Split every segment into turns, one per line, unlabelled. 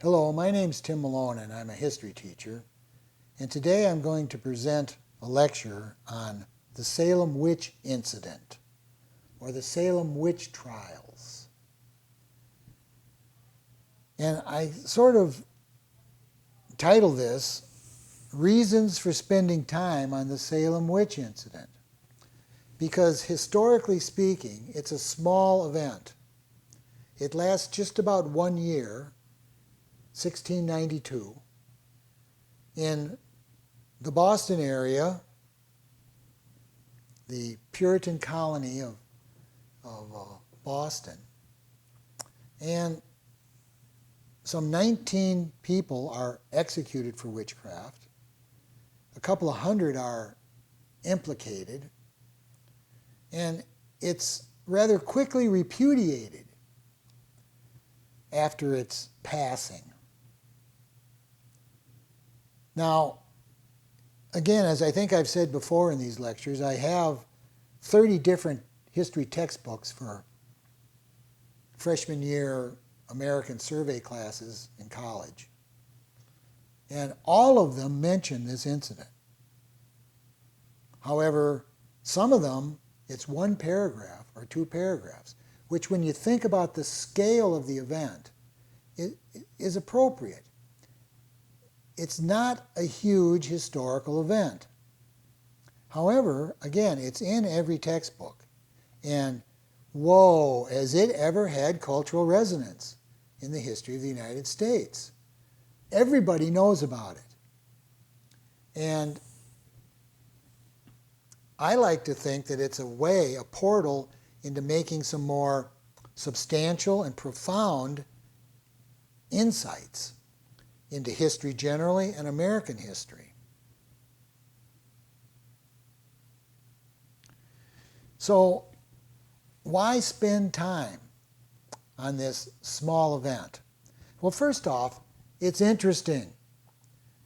Hello, my name's Tim Malone and I'm a history teacher. And today I'm going to present a lecture on the Salem witch incident, or the Salem witch trials. And I sort of title this, Reasons for Spending Time on the Salem Witch Incident. Because historically speaking, it's a small event. It lasts just about 1 year, 1692, in the Boston area, the Puritan colony of Boston. And some 19 people are executed for witchcraft. A couple of hundred are implicated. And it's rather quickly repudiated after its passing. Now, again, as I think I've said before in these lectures, I have 30 different history textbooks for freshman year American survey classes in college. And all of them mention this incident. However, some of them, it's one paragraph or two paragraphs, which when you think about the scale of the event, it is appropriate. It's not a huge historical event. However, again, it's in every textbook. And whoa, has it ever had cultural resonance in the history of the United States? Everybody knows about it. And I like to think that it's a way, a portal into making some more substantial and profound insights into history generally and American history. So, why spend time on this small event? Well, first off, it's interesting.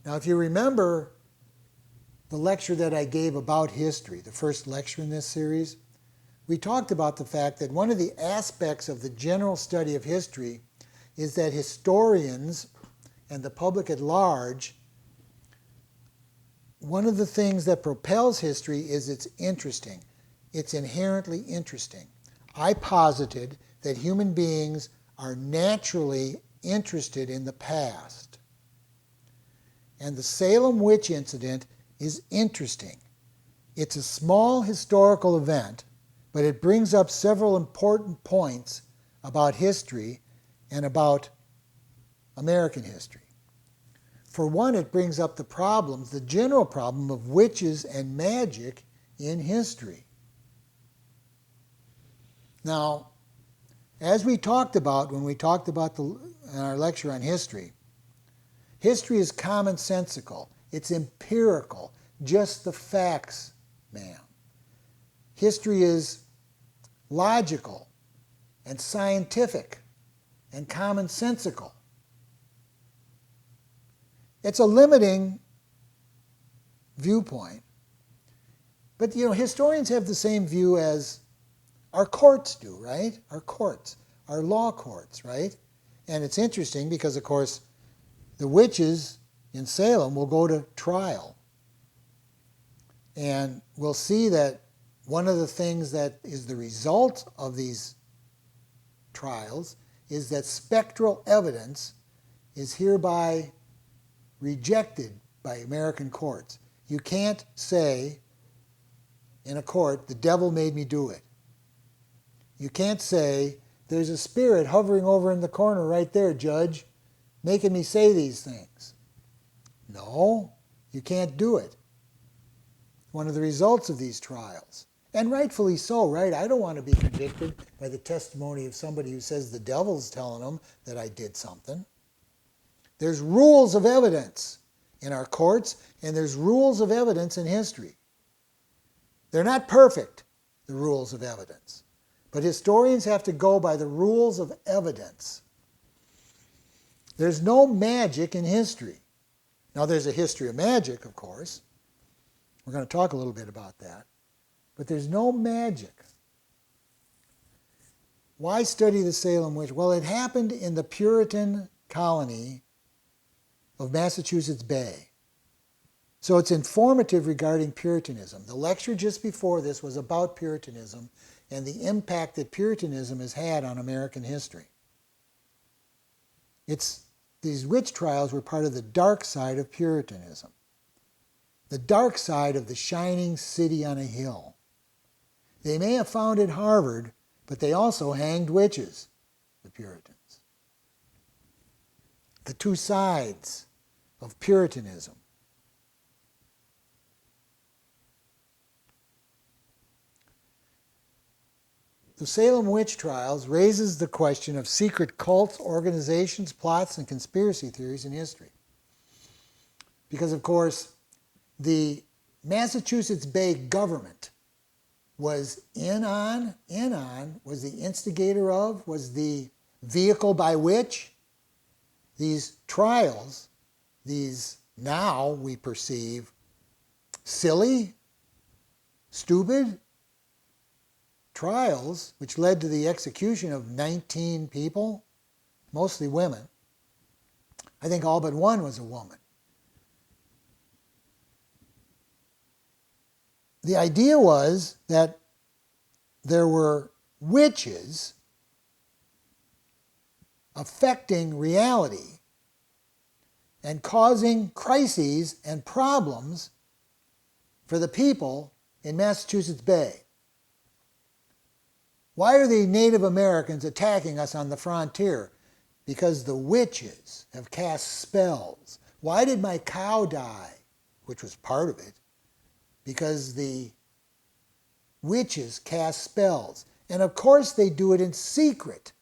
Now, if you remember the lecture that I gave about history, the first lecture in this series, we talked about the fact that one of the aspects of the general study of history is that historians and the public at large, one of the things that propels history is it's interesting. It's inherently interesting. I posited that human beings are naturally interested in the past. And the Salem witch incident is interesting. It's a small historical event, but it brings up several important points about history and about American history. For one, it brings up the problems, the general problem of witches and magic in history. Now, as we talked about when we talked about in our lecture on history, history is commonsensical. It's empirical, just the facts, ma'am. History is logical and scientific and commonsensical. It's a limiting viewpoint. But, historians have the same view as our courts do, right? Our courts, our law courts, right? And it's interesting because, of course, the witches in Salem will go to trial. And we'll see that one of the things that is the result of these trials is that spectral evidence is hereby rejected by American courts. You can't say in a court, the devil made me do it. You can't say, there's a spirit hovering over in the corner right there, Judge, making me say these things. No, you can't do it. One of the results of these trials. And rightfully so, right? I don't want to be convicted by the testimony of somebody who says the devil's telling them that I did something. There's rules of evidence in our courts, and there's rules of evidence in history. They're not perfect, the rules of evidence. But historians have to go by the rules of evidence. There's no magic in history. Now, there's a history of magic, of course. We're going to talk a little bit about that. But there's no magic. Why study the Salem witch? Well, it happened in the Puritan colony of Massachusetts Bay. So it's informative regarding Puritanism. The lecture just before this was about Puritanism and the impact that Puritanism has had on American history. These witch trials were part of the dark side of Puritanism, the dark side of the shining city on a hill. They may have founded Harvard, but they also hanged witches, the Puritans. The two sides of Puritanism. The Salem witch trials raises the question of secret cults, organizations, plots, and conspiracy theories in history. Because, of course, the Massachusetts Bay government was was the instigator of, was the vehicle by which these trials, these now we perceive silly, stupid trials, which led to the execution of 19 people, mostly women. I think all but one was a woman. The idea was that there were witches affecting reality and causing crises and problems for the people in Massachusetts Bay. Why are the Native Americans attacking us on the frontier? Because the witches have cast spells. Why did my cow die? Which was part of it. Because the witches cast spells. And of course they do it in secret.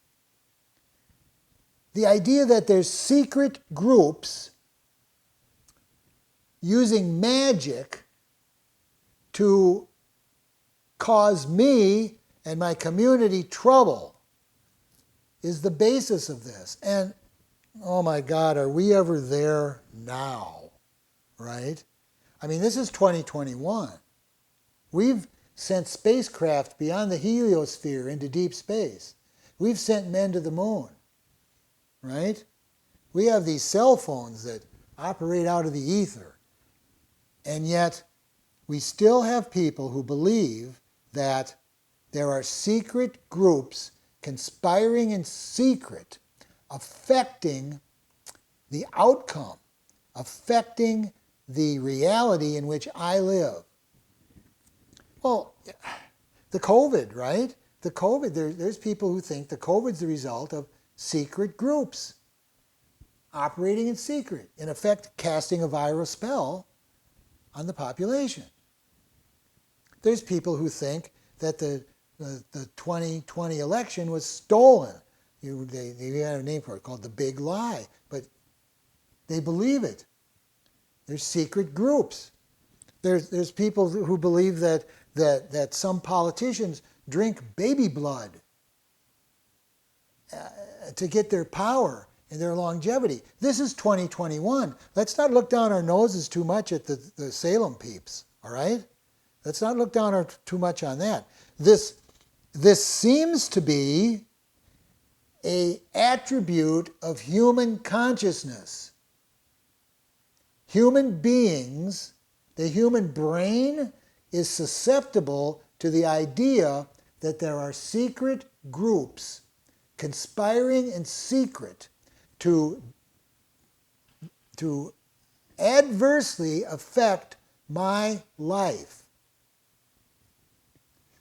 The idea that there's secret groups using magic to cause me and my community trouble is the basis of this. And oh my God, are we ever there now? Right? I mean, this is 2021. We've sent spacecraft beyond the heliosphere into deep space. We've sent men to the moon. Right? We have these cell phones that operate out of the ether. And yet, we still have people who believe that there are secret groups conspiring in secret, affecting the outcome, affecting the reality in which I live. Well, the COVID, right? The COVID, there's people who think the COVID's the result of secret groups operating in secret, in effect casting a viral spell on the population. There's people who think that the 2020 election was stolen. They had a name for it called the Big Lie, but they believe it. There's secret groups. There's people who believe that some politicians drink baby blood to get their power and their longevity. This is 2021. Let's not look down our noses too much at the Salem peeps, all right? Let's not look down too much on that. This seems to be an attribute of human consciousness. Human beings, the human brain is susceptible to the idea that there are secret groups conspiring in secret to adversely affect my life.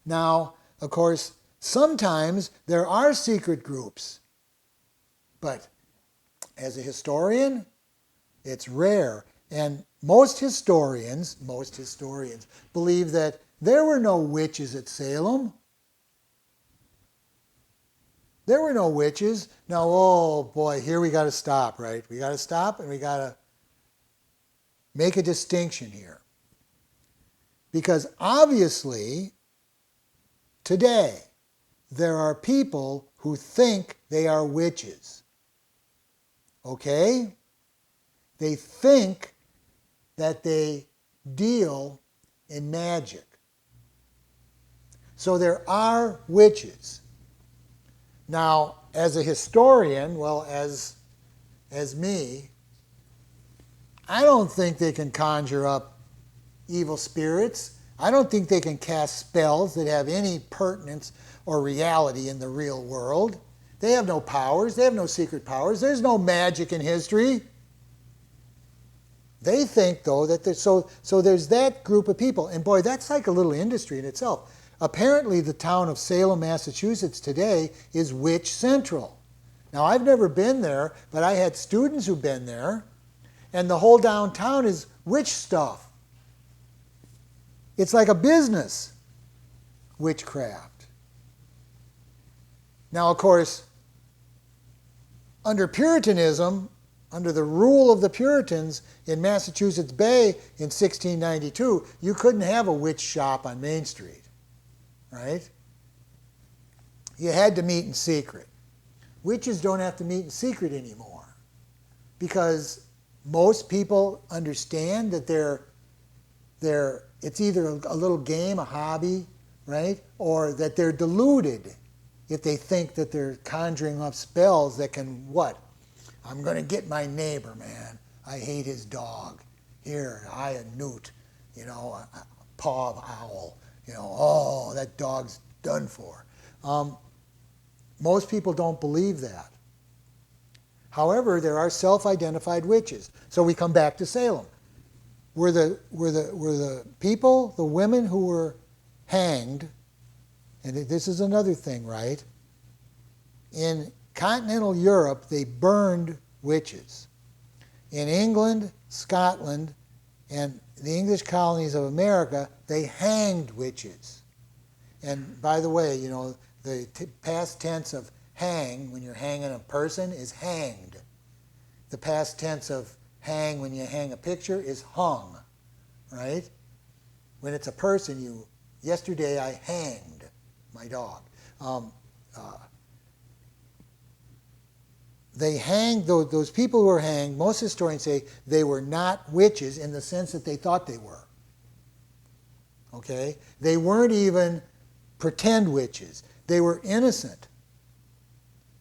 Now, of course, sometimes there are secret groups, but as a historian, it's rare. And most historians believe that there were no witches at Salem. There were no witches. Now, oh boy, here we got to stop, right? We got to stop and we got to make a distinction here. Because obviously, today, there are people who think they are witches. Okay? They think that they deal in magic. So there are witches. Now, as a historian, well, as me, I don't think they can conjure up evil spirits. I don't think they can cast spells that have any pertinence or reality in the real world. They have no powers. They have no secret powers. There's no magic in history. They think, though, that there's, so there's that group of people. And boy, that's like a little industry in itself. Apparently, the town of Salem, Massachusetts today is witch central. Now, I've never been there, but I had students who've been there, and the whole downtown is witch stuff. It's like a business, witchcraft. Now, of course, under Puritanism, under the rule of the Puritans in Massachusetts Bay in 1692, you couldn't have a witch shop on Main Street, right? You had to meet in secret. Witches don't have to meet in secret anymore because most people understand that it's either a little game, a hobby, right? Or that they're deluded if they think that they're conjuring up spells that can what? I'm going to get my neighbor, man. I hate his dog. Here, I a newt, a paw of owl. Oh, that dog's done for. Most people don't believe that. However, there are self-identified witches. So we come back to Salem. Were the people, the women who were hanged, and this is another thing, right? In continental Europe, they burned witches. In England, Scotland, and the English colonies of America, they hanged witches. And by the way, the past tense of hang, when you're hanging a person, is hanged. The past tense of hang when you hang a picture is hung, right? When it's a person, yesterday I hanged my dog. They hanged, those people who were hanged, most historians say they were not witches in the sense that they thought they were. Okay? They weren't even pretend witches. They were innocent.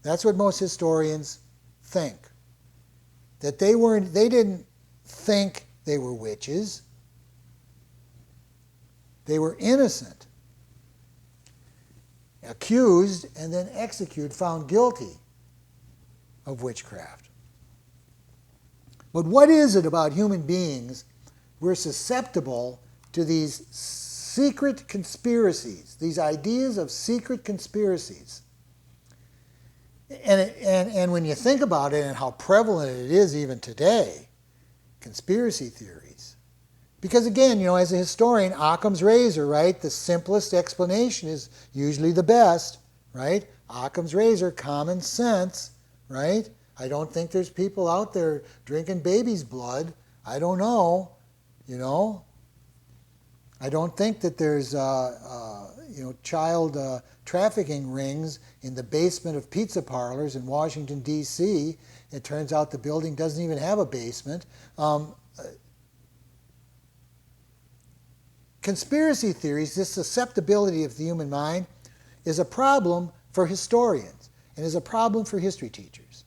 That's what most historians think. That they didn't think they were witches. They were innocent. Accused and then executed, found guilty of witchcraft. But what is it about human beings we're susceptible to these secret conspiracies, these ideas of secret conspiracies? And when you think about it and how prevalent it is even today, conspiracy theories. Because again, as a historian, Occam's razor, right? The simplest explanation is usually the best, right? Occam's razor, common sense, right? I don't think there's people out there drinking baby's blood. I don't know, I don't think that there's, child trafficking rings in the basement of pizza parlors in Washington, D.C. It turns out the building doesn't even have a basement. Conspiracy theories, this susceptibility of the human mind, is a problem for historians and is a problem for history teachers.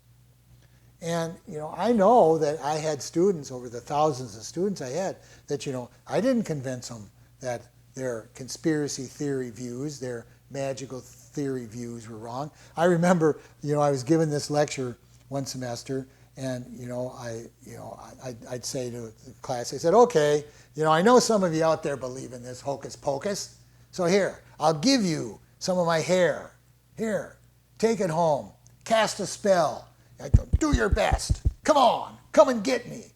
And, I know that I had students, over the thousands of students I had, that, I didn't convince them that their conspiracy theory views, their magical theory views were wrong. I remember, I was given this lecture one semester, and, I'd say to the class, I said, okay, I know some of you out there believe in this hocus pocus, so here, I'll give you some of my hair. Here, take it home, cast a spell. I go, do your best. Come on, come and get me,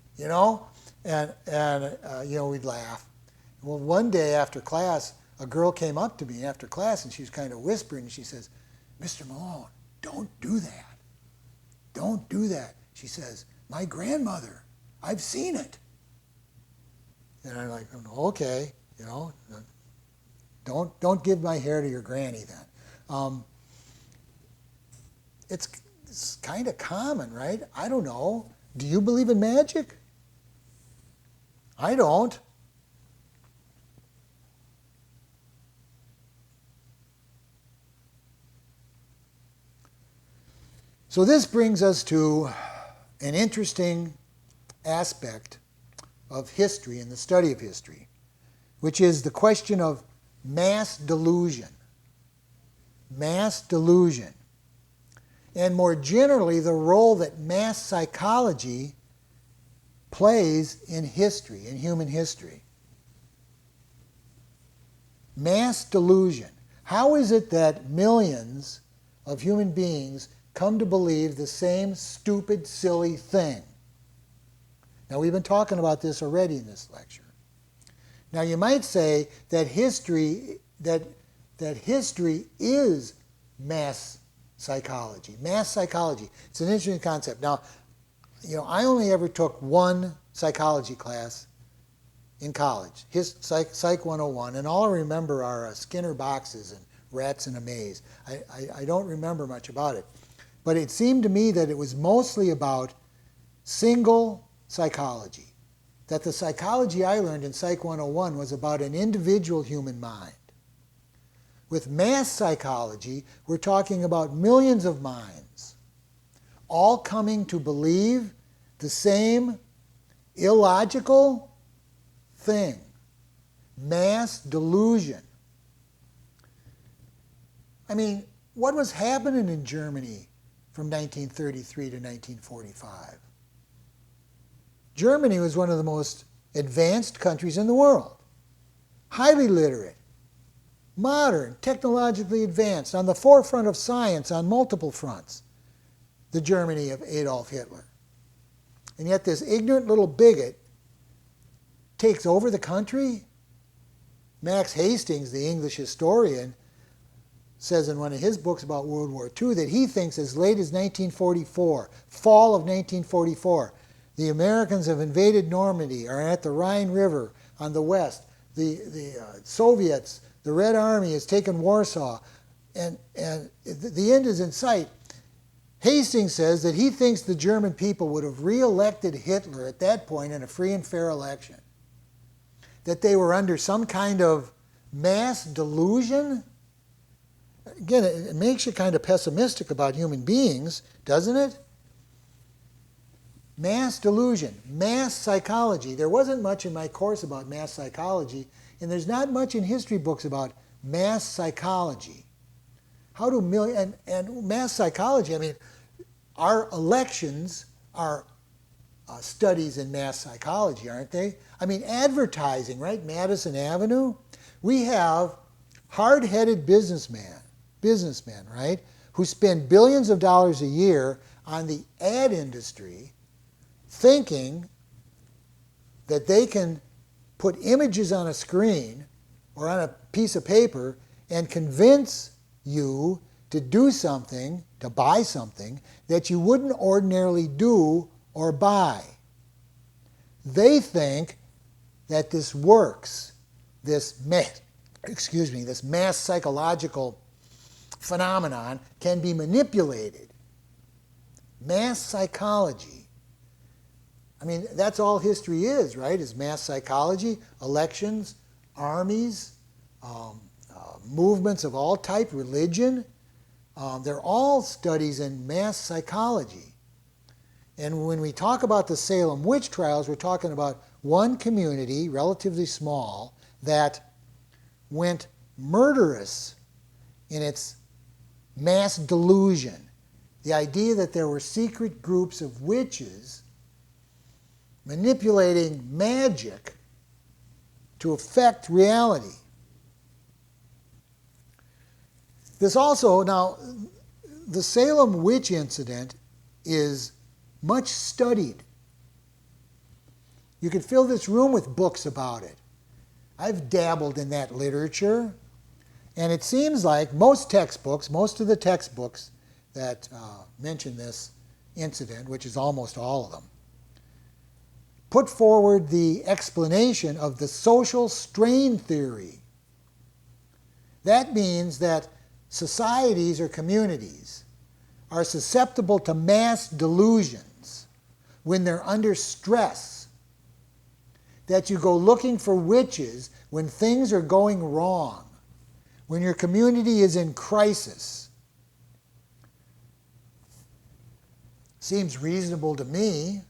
And we'd laugh. Well, one day after class, a girl came up to me after class, and she was kind of whispering, and she says, Mr. Malone, don't do that. Don't do that. She says, my grandmother, I've seen it. And I'm like, okay, don't give my hair to your granny then. It's kind of common, right? I don't know. Do you believe in magic? I don't. So this brings us to an interesting aspect of history and the study of history, which is the question of mass delusion. Mass delusion. And more generally, the role that mass psychology plays in history, in human history. Mass delusion. How is it that millions of human beings come to believe the same stupid, silly thing? Now, we've been talking about this already in this lecture. Now, you might say that history is mass psychology. Mass psychology. It's an interesting concept. Now, I only ever took one psychology class in college, Psych 101, and all I remember are Skinner boxes and rats in a maze. I don't remember much about it. But it seemed to me that it was mostly about single psychology. That the psychology I learned in Psych 101 was about an individual human mind. With mass psychology, we're talking about millions of minds, all coming to believe the same illogical thing. Mass delusion. I mean, what was happening in Germany from 1933 to 1945? Germany was one of the most advanced countries in the world. Highly literate, modern, technologically advanced, on the forefront of science on multiple fronts. The Germany of Adolf Hitler. And yet this ignorant little bigot takes over the country? Max Hastings, the English historian, says in one of his books about World War II that he thinks as late as 1944, fall of 1944, the Americans have invaded Normandy, are at the Rhine River on the west. The Soviets, the Red Army has taken Warsaw, and the end is in sight. Hastings says that he thinks the German people would have re-elected Hitler at that point in a free and fair election. That they were under some kind of mass delusion. Again, it makes you kind of pessimistic about human beings, doesn't it? Mass delusion, mass psychology. There wasn't much in my course about mass psychology, and there's not much in history books about mass psychology. How do and mass psychology, I mean, our elections are studies in mass psychology, aren't they? I mean, advertising, right? Madison Avenue. We have hard-headed businessmen, right, who spend billions of dollars a year on the ad industry, thinking that they can put images on a screen or on a piece of paper and convince you to do something, to buy something that you wouldn't ordinarily do or buy. They think that this works, this mass psychological phenomenon can be manipulated. Mass psychology. I mean, that's all history is, right? Is mass psychology, elections, armies, movements of all type, religion. They're all studies in mass psychology. And when we talk about the Salem witch trials, we're talking about one community, relatively small, that went murderous in its mass delusion. The idea that there were secret groups of witches manipulating magic to affect reality. This also, now, the Salem witch incident is much studied. You could fill this room with books about it. I've dabbled in that literature, and it seems like most of the textbooks that mention this incident, which is almost all of them, put forward the explanation of the social strain theory. That means that societies or communities are susceptible to mass delusions when they're under stress. That you go looking for witches when things are going wrong, when your community is in crisis. Seems reasonable to me.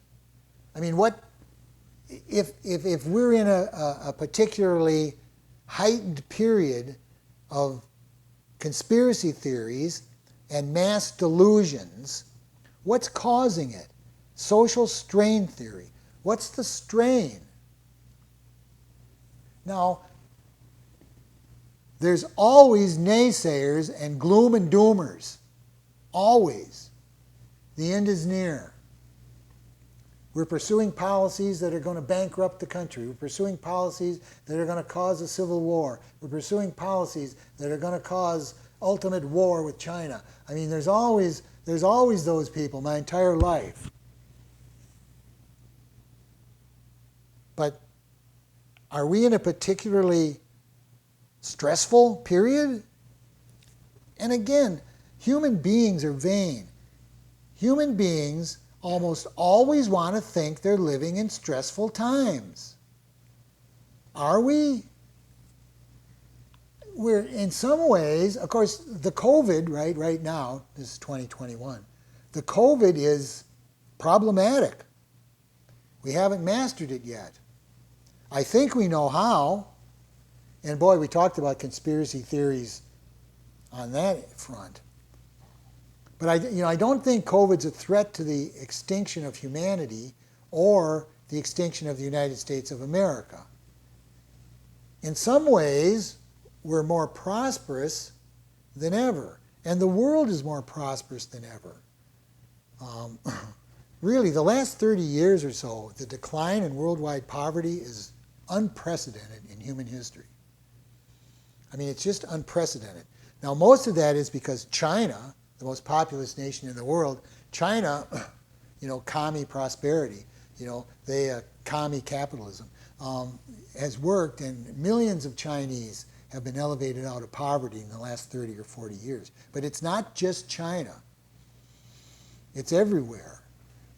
I mean, if we're in a particularly heightened period of conspiracy theories and mass delusions, what's causing it? Social strain theory. What's the strain? Now, there's always naysayers and gloom and doomers. Always. The end is near. We're pursuing policies that are going to bankrupt the country. We're pursuing policies that are going to cause a civil war. We're pursuing policies that are going to cause ultimate war with China. I mean, there's always those people my entire life. But are we in a particularly stressful period? And again, human beings are vain. Human beings almost always want to think they're living in stressful times. Are we? We're in some ways, of course, the COVID, right now, this is 2021, the COVID is problematic. We haven't mastered it yet. I think we know how. And boy, we talked about conspiracy theories on that front. But I don't think COVID's a threat to the extinction of humanity or the extinction of the United States of America. In some ways, we're more prosperous than ever, and the world is more prosperous than ever. Really, the last 30 years or so, the decline in worldwide poverty is unprecedented in human history. I mean, it's just unprecedented. Now, most of that is because China, the most populous nation in the world, China, commie prosperity, commie capitalism, has worked, and millions of Chinese have been elevated out of poverty in the last 30 or 40 years. But it's not just China. It's everywhere.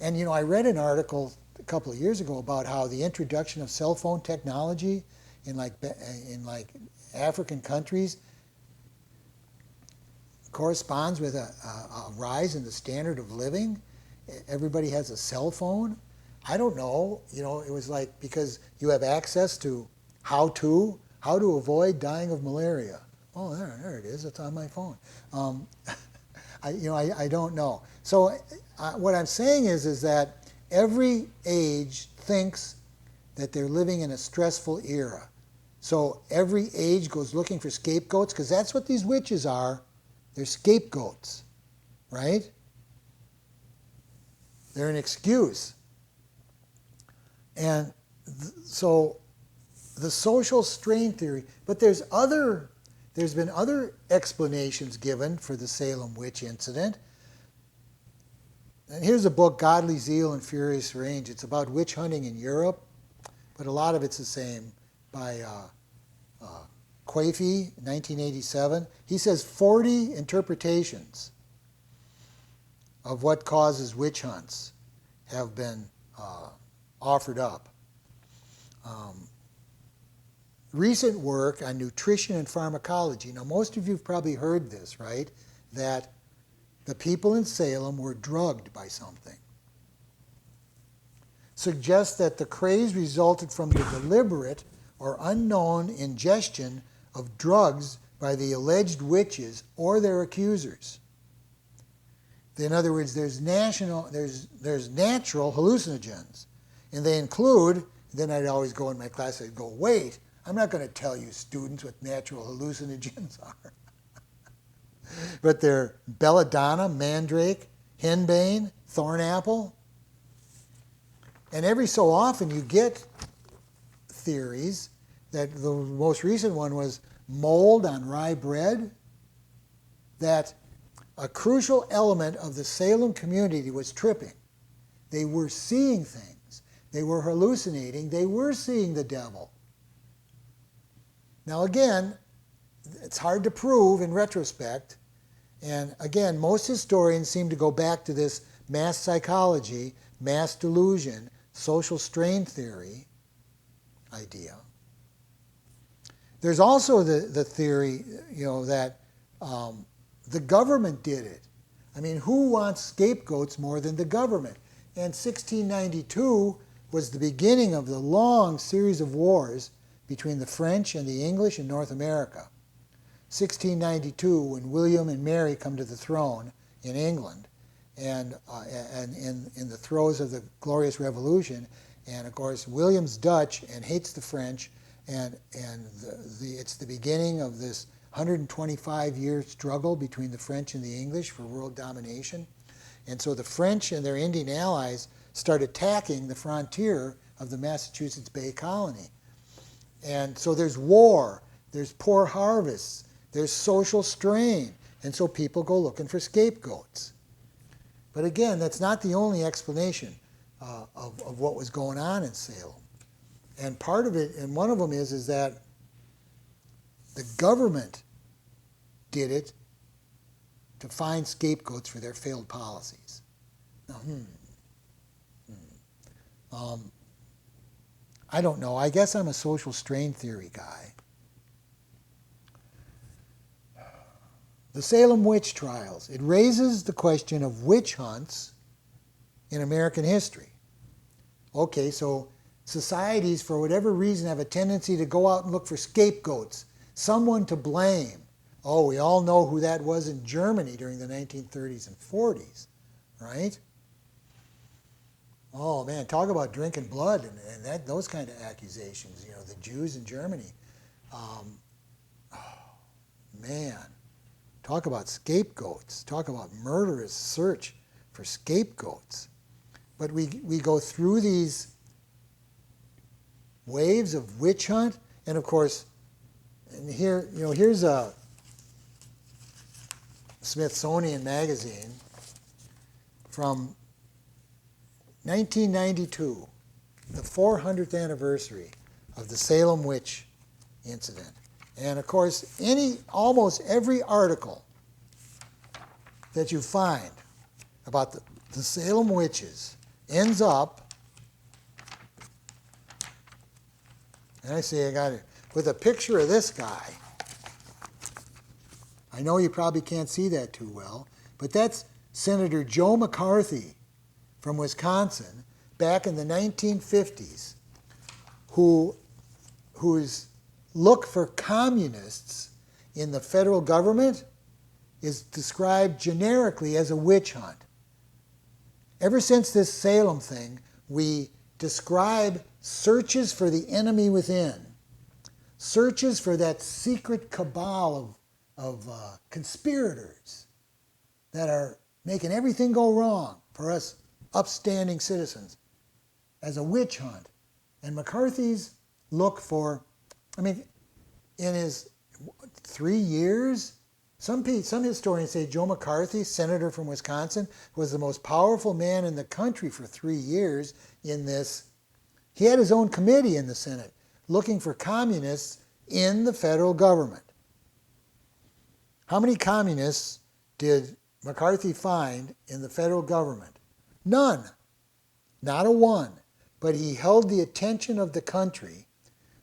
And, I read an article a couple of years ago about how the introduction of cell phone technology in African countries corresponds with a rise in the standard of living. Everybody has a cell phone. I don't know, it was like because you have access to how to avoid dying of malaria. Oh, there it is. It's on my phone. I don't know. So what I'm saying is that every age thinks that they're living in a stressful era. So every age goes looking for scapegoats, because that's what these witches are. They're scapegoats, right? They're an excuse. And so the social strain theory, but there's been other explanations given for the Salem witch incident. And here's a book, Godly Zeal and Furious Rage. It's about witch hunting in Europe, but a lot of it's the same, by Quaife, 1987. He says 40 interpretations of what causes witch hunts have been offered up. Recent work on nutrition and pharmacology. Now, most of you have probably heard this, right? That the people in Salem were drugged by something. Suggests that the craze resulted from the deliberate or unknown ingestion of drugs by the alleged witches or their accusers. In other words, there's natural hallucinogens, and they include. Then I'd always go in my class. I'd go, wait, I'm not going to tell you students what natural hallucinogens are. But they're belladonna, mandrake, henbane, thornapple, and every so often you get theories that the most recent one was mold on rye bread, that a crucial element of the Salem community was tripping. They were seeing things. They were hallucinating. They were seeing the devil. Now again, it's hard to prove in retrospect. And again, most historians seem to go back to this mass psychology, mass delusion, social strain theory idea. There's also the theory, that the government did it. I mean, who wants scapegoats more than the government? And 1692, was the beginning of the long series of wars between the French and the English in North America. 1692, when William and Mary come to the throne in England, and in the throes of the Glorious Revolution, and of course William's Dutch and hates the French, and it's the beginning of this 125-year struggle between the French and the English for world domination. And so the French and their Indian allies start attacking the frontier of the Massachusetts Bay Colony. And so there's war, there's poor harvests, there's social strain, and so people go looking for scapegoats. But again, that's not the only explanation of what was going on in Salem. And part of it, and one of them is that the government did it to find scapegoats for their failed policies. Now, I don't know. I guess I'm a social strain theory guy. The Salem witch trials. It raises the question of witch hunts in American history. Okay, so societies, for whatever reason, have a tendency to go out and look for scapegoats, someone to blame. Oh, we all know who that was in Germany during the 1930s and 40s, right? Oh man, talk about drinking blood and those kind of accusations, you know, the Jews in Germany. Man, talk about scapegoats, talk about murderous search for scapegoats. But we go through these waves of witch hunt, and of course, and here, you know, here's a Smithsonian magazine from 1992, the 400th anniversary of the Salem witch incident. And of course, almost every article that you find about the Salem witches ends up, and I say I got it, with a picture of this guy. I know you probably can't see that too well, but that's Senator Joe McCarthy from Wisconsin back in the 1950s, whose look for communists in the federal government is described generically as a witch hunt. Ever since this Salem thing, we describe searches for the enemy within, searches for that secret cabal of conspirators that are making everything go wrong for us upstanding citizens, as a witch hunt. And McCarthy's look for, I mean, in his 3 years, some historians say Joe McCarthy, senator from Wisconsin, was the most powerful man in the country for 3 years in this. He had his own committee in the Senate looking for communists in the federal government. How many communists did McCarthy find in the federal government? None. Not a one. But he held the attention of the country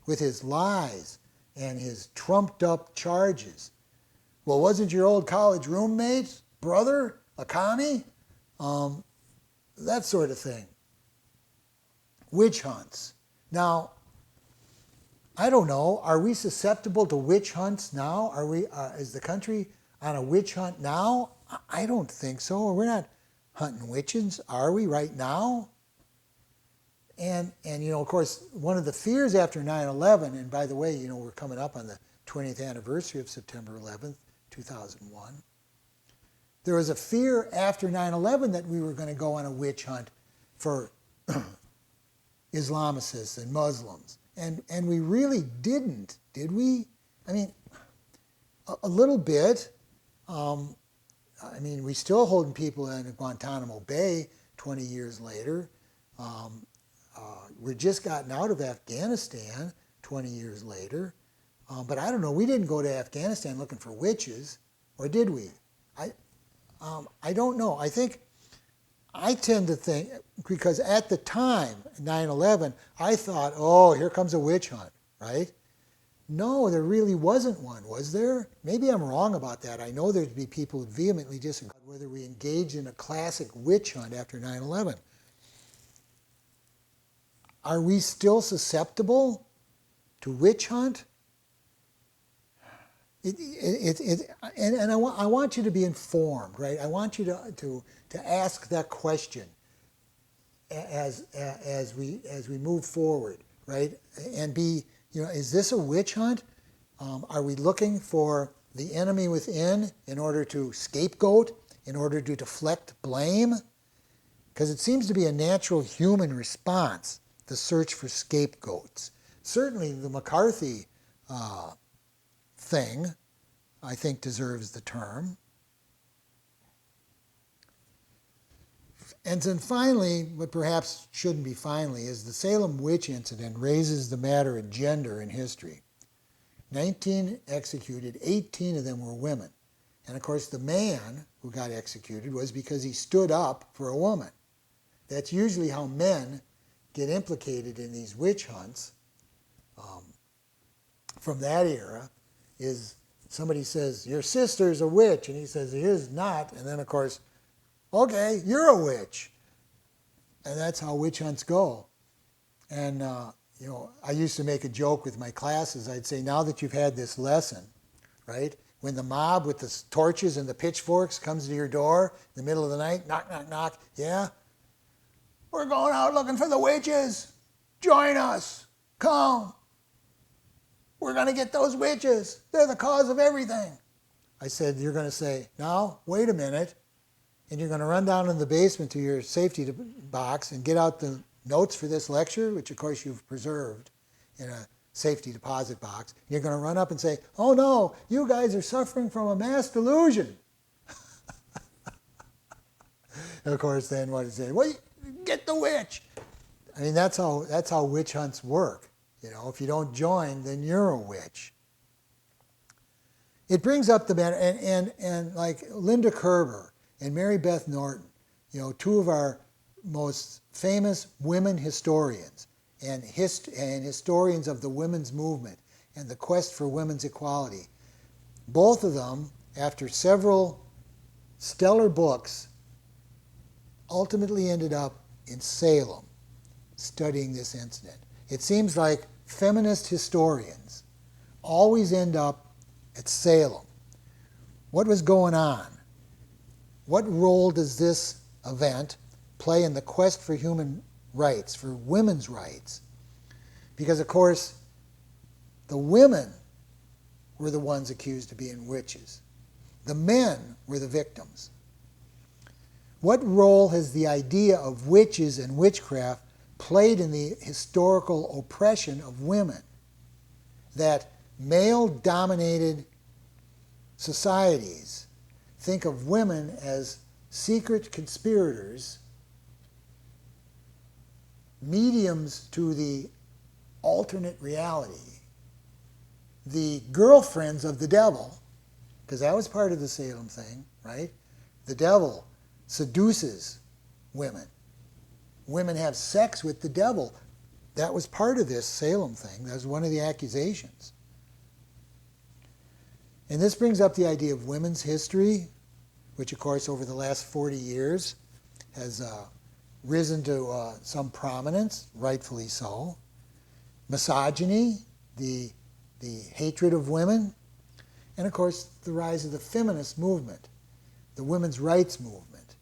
with his lies and his trumped up charges. Well, wasn't your old college roommate, brother, a commie? That sort of thing. Witch hunts. Now, I don't know, are we susceptible to witch hunts now? Is the country on a witch hunt now? I don't think so. We're not hunting witches, are we, right now? And you know, of course, one of the fears after 9/11, and by the way, you know, we're coming up on the 20th anniversary of September 11th, 2001. There was a fear after 9/11 that we were going to go on a witch hunt for Islamicists and Muslims. And we really didn't, did we? I mean, a little bit. I mean, we're still holding people in Guantanamo Bay 20 years later. We're just gotten out of Afghanistan 20 years later. But I don't know, we didn't go to Afghanistan looking for witches, or did we? I don't know. I tend to think, because at the time, 9/11, I thought, oh, here comes a witch hunt, right? No, there really wasn't one, was there? Maybe I'm wrong about that. I know there'd be people who vehemently disagree whether we engaged in a classic witch hunt after 9/11. Are we still susceptible to witch hunt? And I want you to be informed, right? I want you to ask that question as we move forward, right? And be, is this a witch hunt? Are we looking for the enemy within in order to scapegoat, in order to deflect blame? Because it seems to be a natural human response, the search for scapegoats. Certainly the McCarthy thing, I think, deserves the term. And then finally, what perhaps shouldn't be finally, is the Salem witch incident raises the matter of gender in history. 19 executed, 18 of them were women. And of course, the man who got executed was because he stood up for a woman. That's usually how men get implicated in these witch hunts. From that era is somebody says, your sister's a witch, and he says, he is not. And then, of course, okay, you're a witch. And that's how witch hunts go. And, I used to make a joke with my classes. I'd say, now that you've had this lesson, right, when the mob with the torches and the pitchforks comes to your door in the middle of the night, knock, knock, knock, yeah? We're going out looking for the witches. Join us. Come. We're going to get those witches. They're the cause of everything. I said, you're going to say, now, wait a minute. And you're going to run down in the basement to your safety box and get out the notes for this lecture, which of course you've preserved in a safety deposit box. You're going to run up and say, oh no, you guys are suffering from a mass delusion. And of course then what is it? Well, get the witch. I mean, that's how witch hunts work. If you don't join, then you're a witch. It brings up the matter, and like Linda Kerber and Mary Beth Norton, two of our most famous women historians and historians of the women's movement and the quest for women's equality. Both of them, after several stellar books, ultimately ended up in Salem studying this incident. It seems like feminist historians always end up at Salem. What was going on? What role does this event play in the quest for human rights, for women's rights? Because, of course, the women were the ones accused of being witches. The men were the victims. What role has the idea of witches and witchcraft played in the historical oppression of women? That male-dominated societies think of women as secret conspirators, mediums to the alternate reality, the girlfriends of the devil, because that was part of the Salem thing, right? The devil seduces women. Women have sex with the devil. That was part of this Salem thing. That was one of the accusations. And this brings up the idea of women's history, which, of course, over the last 40 years has risen to some prominence, rightfully so. Misogyny, the hatred of women, and, of course, the rise of the feminist movement, the women's rights movement.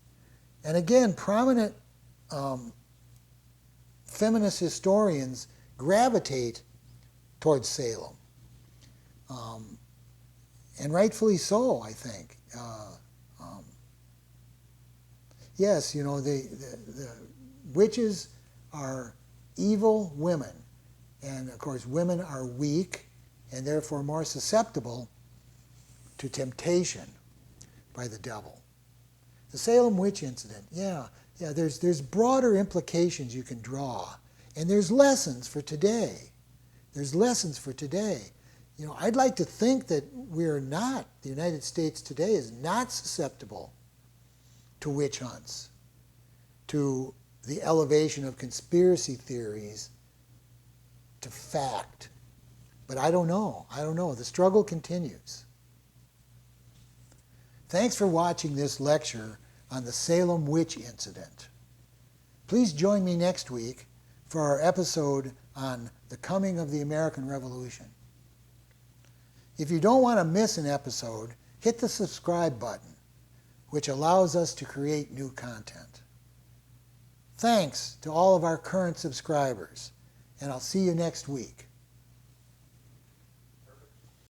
And again, prominent feminist historians gravitate towards Salem. And rightfully so, I think. Yes, the witches are evil women. And, of course, women are weak and therefore more susceptible to temptation by the devil. The Salem witch incident, there's broader implications you can draw. And there's lessons for today. There's lessons for today. I'd like to think that the United States today is not susceptible to witch hunts, to the elevation of conspiracy theories to fact. But I don't know. The struggle continues. Thanks for watching this lecture on the Salem witch incident. Please join me next week for our episode on the coming of the American Revolution. If you don't want to miss an episode, hit the subscribe button, which allows us to create new content. Thanks to all of our current subscribers, and I'll see you next week.